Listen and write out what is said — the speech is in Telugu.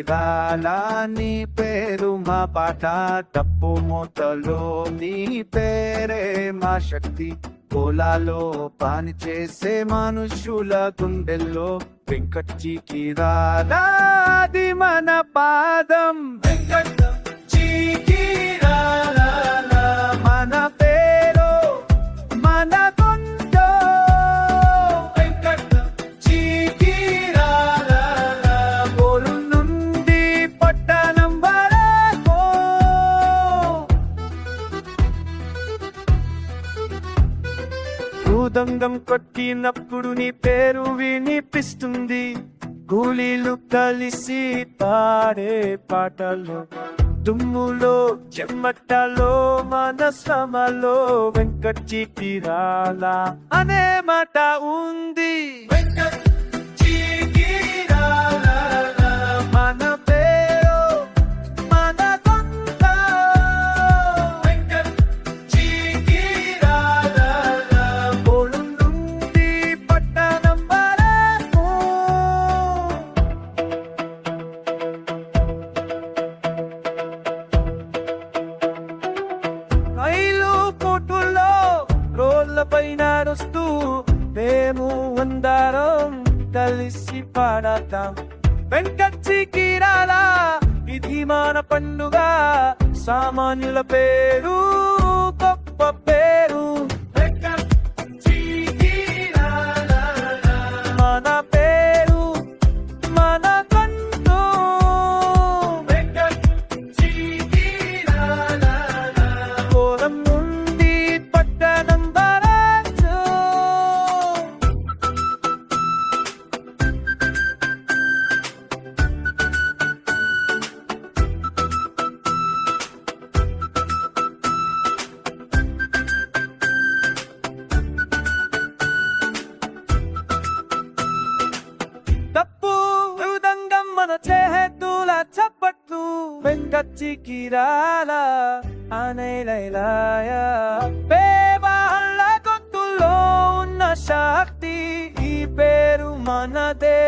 చీరాల నీ పేరు మా పాట తప్పు మూతలో నీ పేరే మా శక్తి పొలాలో పని చేసే మనుషుల గుండెల్లో వెంకట్జీ చీరాల అది మన పాదం వెంకట్జీ చీరాల మన పేరు మన గుండె వెంకట్జీ చీరాల ఊరు నుండి పట్టణం వరకు భూదంగం కొట్టినప్పుడు నీ పేరు వినిపిస్తుంది కూలీలు కలిసి పాడే పాటలు దుమ్ములో చెమ్మట్టలో మన శ్రమలో వెంకట్జీ చీరాల అనే మాట ఉంది వెంకట్జీ చీరాల మన పేరు మన గుంట వెంకట్జీ చీరాల ఊరు నుండి పట్టణం వరకు రైలు కోటుల్లో రోడ్లపై నడుస్తూ మేము అందరం కలిసి పాడతాం వెంకట్జీ చీరాల ఇది మన పండుగ సామాన్యుల పేరు గొప్ప పేరు వెంకట్జీ చీరాల మన పేరు మన కంటు వెంకట్జీ చీరాల కోలం నుండి పట్టణం వరకు తప్పు హృదంగం మన చేతుల చప్పట్లు వెంకట్జీ చీరాల అనే లైలాయ పేవాళ్ళ గొంతులో ఉన్న శక్తి ఈ పేరు మనదే